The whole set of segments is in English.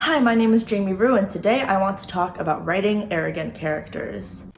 Hi, my name is Jamie Rue, and today I want to talk about writing arrogant characters.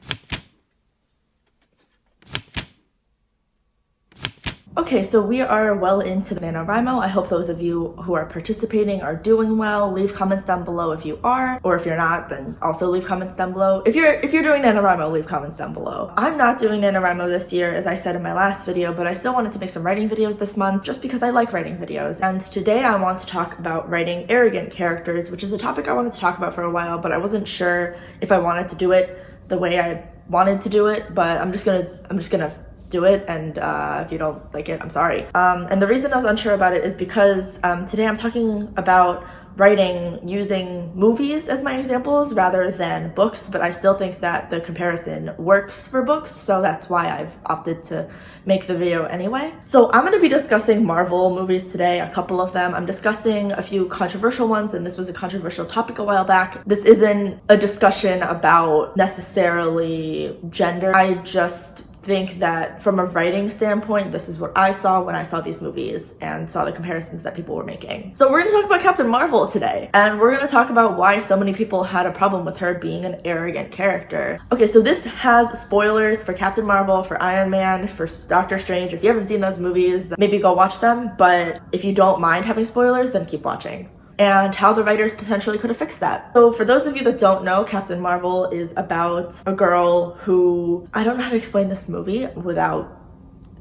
Okay, so we are well into the NaNoWriMo. I hope those of you who are participating are doing well. Leave comments down below if you are, or if you're not, then also leave comments down below. If you're doing NaNoWriMo, leave comments down below. I'm not doing NaNoWriMo this year, as I said in my last video, but I still wanted to make some writing videos this month just because I like writing videos. And today I want to talk about writing arrogant characters, which is a topic I wanted to talk about for a while, but I wasn't sure if I wanted to do it the way I wanted to do it, but I'm just gonna do it, and if you don't like it, I'm sorry. And the reason I was unsure about it is because today I'm talking about writing using movies as my examples rather than books, but I still think that the comparison works for books, so that's why I've opted to make the video anyway. So I'm going to be discussing Marvel movies today, a couple of them. I'm discussing a few controversial ones, and this was a controversial topic a while back. This isn't a discussion about necessarily gender. I just think that from a writing standpoint, this is what I saw when I saw these movies and saw the comparisons that people were making. So we're going to talk about Captain Marvel today, and we're going to talk about why so many people had a problem with her being an arrogant character. Okay, so this has spoilers for Captain Marvel, for Iron Man, for Doctor Strange. If you haven't seen those movies, then maybe go watch them, but if you don't mind having spoilers, then keep watching. And how the writers potentially could have fixed that. So for those of you that don't know, Captain Marvel is about a girl who, I don't know how to explain this movie without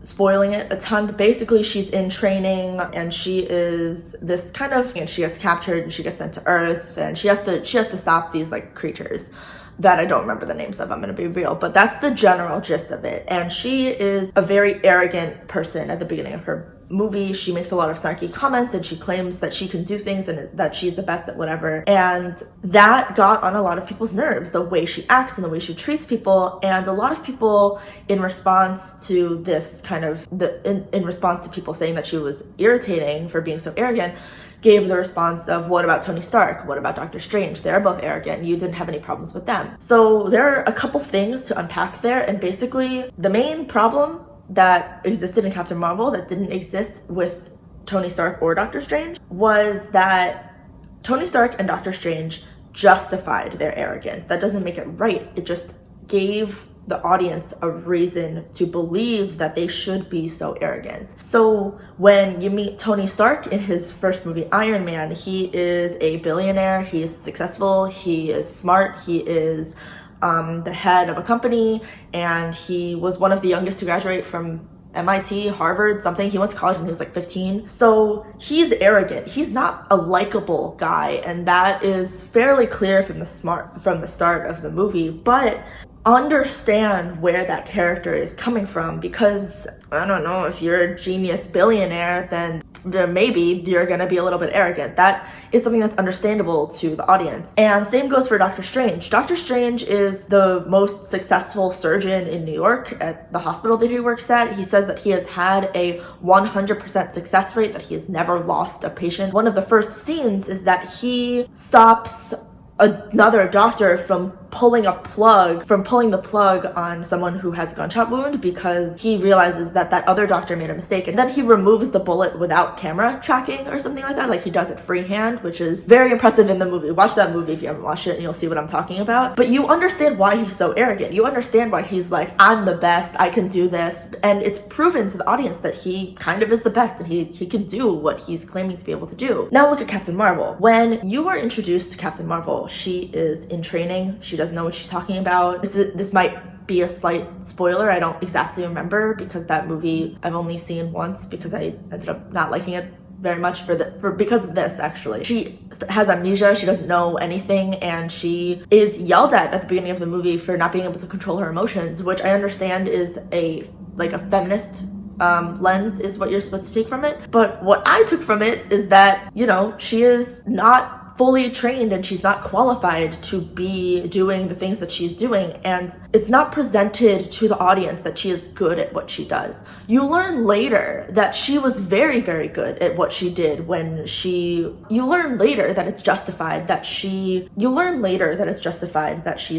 spoiling it a ton, but basically she's in training and she is this kind of, and she gets captured and she gets sent to Earth, and she has to stop these like creatures that I don't remember the names of, I'm gonna be real, but that's the general gist of it. And she is a very arrogant person at the beginning of her movie. She makes a lot of snarky comments and she claims that she can do things and that she's the best at whatever. And that got on a lot of people's nerves, the way she acts and the way she treats people. And a lot of people, in response to this kind of, in response to people saying that she was irritating for being so arrogant, gave the response of, what about Tony Stark? What about Doctor Strange? They're both arrogant. You didn't have any problems with them. So there are a couple things to unpack there. And basically the main problem that existed in Captain Marvel that didn't exist with Tony Stark or Doctor Strange was that Tony Stark and Doctor Strange justified their arrogance. That doesn't make it right. It just gave the audience a reason to believe that they should be so arrogant. So when you meet Tony Stark in his first movie, Iron Man, he is a billionaire, he is successful, he is smart, he is the head of a company, and he was one of the youngest to graduate from MIT, Harvard, something. He went to college when he was like 15. So he's arrogant. He's not a likable guy, and that is fairly clear from the start of the movie. But understand where that character is coming from, because I don't know, if you're a genius billionaire, then maybe you're gonna be a little bit arrogant. That is something that's understandable to the audience. And same goes for Doctor Strange. Doctor Strange is the most successful surgeon in New York at the hospital that he works at. He says that he has had a 100% success rate, that he has never lost a patient. One of the first scenes is that he stops another doctor from pulling the plug on someone who has a gunshot wound, because he realizes that that other doctor made a mistake, and then he removes the bullet without camera tracking or something like that. Like, he does it freehand, which is very impressive in the movie. Watch that movie if you haven't watched it and you'll see what I'm talking about. But you understand why he's so arrogant. You understand why he's like, I'm the best, I can do this. And it's proven to the audience that he kind of is the best, and he can do what he's claiming to be able to do. Now look at Captain Marvel. When you are introduced to Captain Marvel, she is in training. She doesn't know what she's talking about. This might be a slight spoiler. I don't exactly remember, because that movie I've only seen once, because I ended up not liking it very much because of this, actually. She has amnesia, she doesn't know anything, and she is yelled at the beginning of the movie for not being able to control her emotions, which I understand is a feminist lens is what you're supposed to take from it. But what I took from it is that, you know, she is not fully trained and she's not qualified to be doing the things that she's doing, and it's not presented to the audience that she is good at what she does. You learn later that she was very, very good at what she did you learn later that it's justified that she's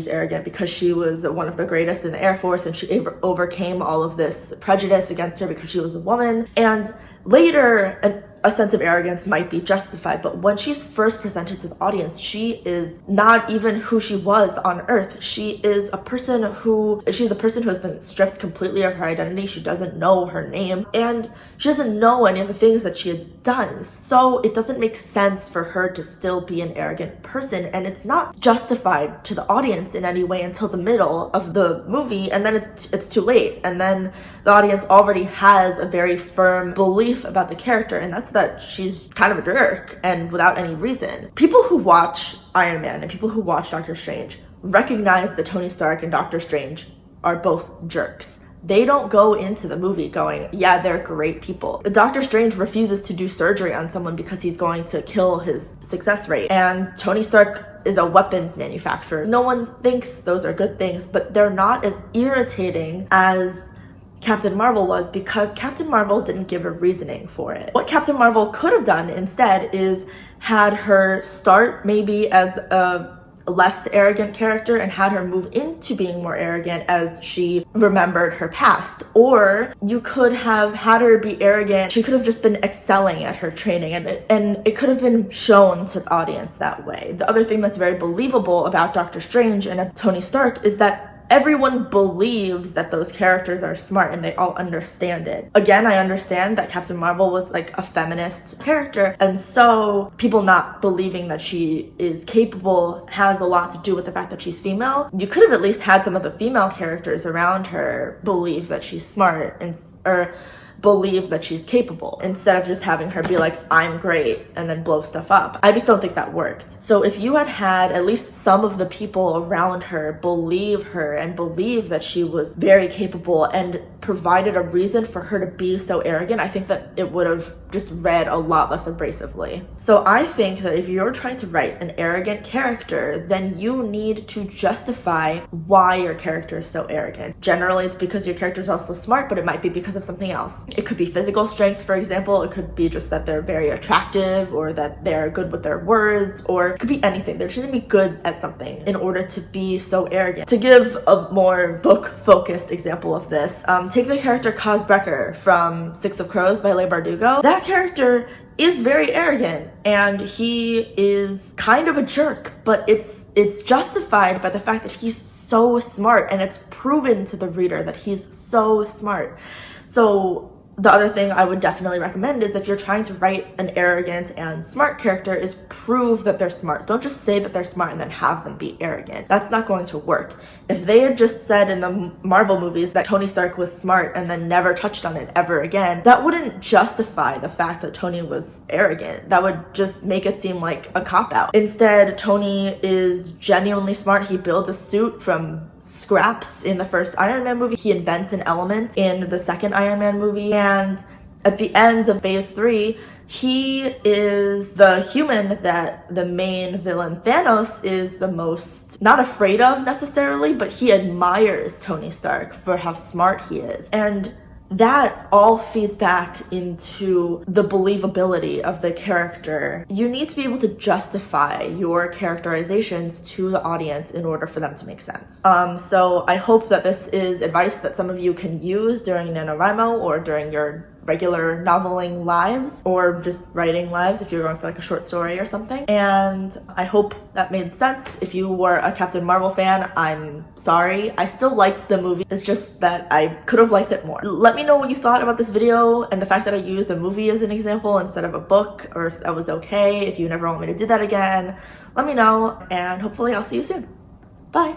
arrogant, because she was one of the greatest in the Air Force and she overcame all of this prejudice against her because she was a woman. And later, a sense of arrogance might be justified, but when she's first presented to the audience, she is not even who she was on Earth. She's a person who has been stripped completely of her identity. She doesn't know her name, and she doesn't know any of the things that she had done. So it doesn't make sense for her to still be an arrogant person, and it's not justified to the audience in any way until the middle of the movie, and then it's too late, and then the audience already has a very firm belief about the character, and that's that she's kind of a jerk and without any reason. People who watch Iron Man and people who watch Doctor Strange recognize that Tony Stark and Doctor Strange are both jerks. They don't go into the movie going, yeah, they're great people. Doctor Strange refuses to do surgery on someone because he's going to kill his success rate. And Tony Stark is a weapons manufacturer. No one thinks those are good things, but they're not as irritating as Captain Marvel was, because Captain Marvel didn't give a reasoning for it. What Captain Marvel could have done instead is had her start maybe as a less arrogant character and had her move into being more arrogant as she remembered her past. Or you could have had her be arrogant. She could have just been excelling at her training, and it could have been shown to the audience that way. The other thing that's very believable about Doctor Strange and Tony Stark is that everyone believes that those characters are smart and they all understand it. Again, I understand that Captain Marvel was like a feminist character, and so people not believing that she is capable has a lot to do with the fact that she's female. You could have at least had some of the female characters around her believe that she's smart or believe that she's capable, instead of just having her be like, I'm great, and then blow stuff up. I just don't think that worked. So if you had at least some of the people around her believe her and believe that she was very capable and provided a reason for her to be so arrogant, I think that it would have just read a lot less abrasively. So I think that if you're trying to write an arrogant character, then you need to justify why your character is so arrogant. Generally, it's because your character is also smart, but it might be because of something else. It could be physical strength, for example. It could be just that they're very attractive, or that they're good with their words, or it could be anything. They shouldn't be good at something in order to be so arrogant. To give a more book-focused example of this, take the character Kaz Brekker from Six of Crows by Leigh Bardugo. That character is very arrogant, and he is kind of a jerk, but it's justified by the fact that he's so smart, and it's proven to the reader that he's so smart. So the other thing I would definitely recommend is, if you're trying to write an arrogant and smart character, is prove that they're smart. Don't just say that they're smart and then have them be arrogant. That's not going to work. If they had just said in the Marvel movies that Tony Stark was smart and then never touched on it ever again, that wouldn't justify the fact that Tony was arrogant. That would just make it seem like a cop-out. Instead, Tony is genuinely smart. He builds a suit from scraps in the first Iron Man movie. He invents an element in the second Iron Man movie. And at the end of phase 3, he is the human that the main villain Thanos is the most not afraid of necessarily, but he admires Tony Stark for how smart he is. And that all feeds back into the believability of the character. You need to be able to justify your characterizations to the audience in order for them to make sense. So I hope that this is advice that some of you can use during NaNoWriMo or during your regular noveling lives, or just writing lives if you're going for like a short story or something. And I hope that made sense. If you were a Captain Marvel fan, I'm sorry. I still liked the movie. It's just that I could have liked it more. Let me know what you thought about this video and the fact that I used a movie as an example instead of a book, or if that was okay. If you never want me to do that again, let me know, and hopefully I'll see you soon. Bye.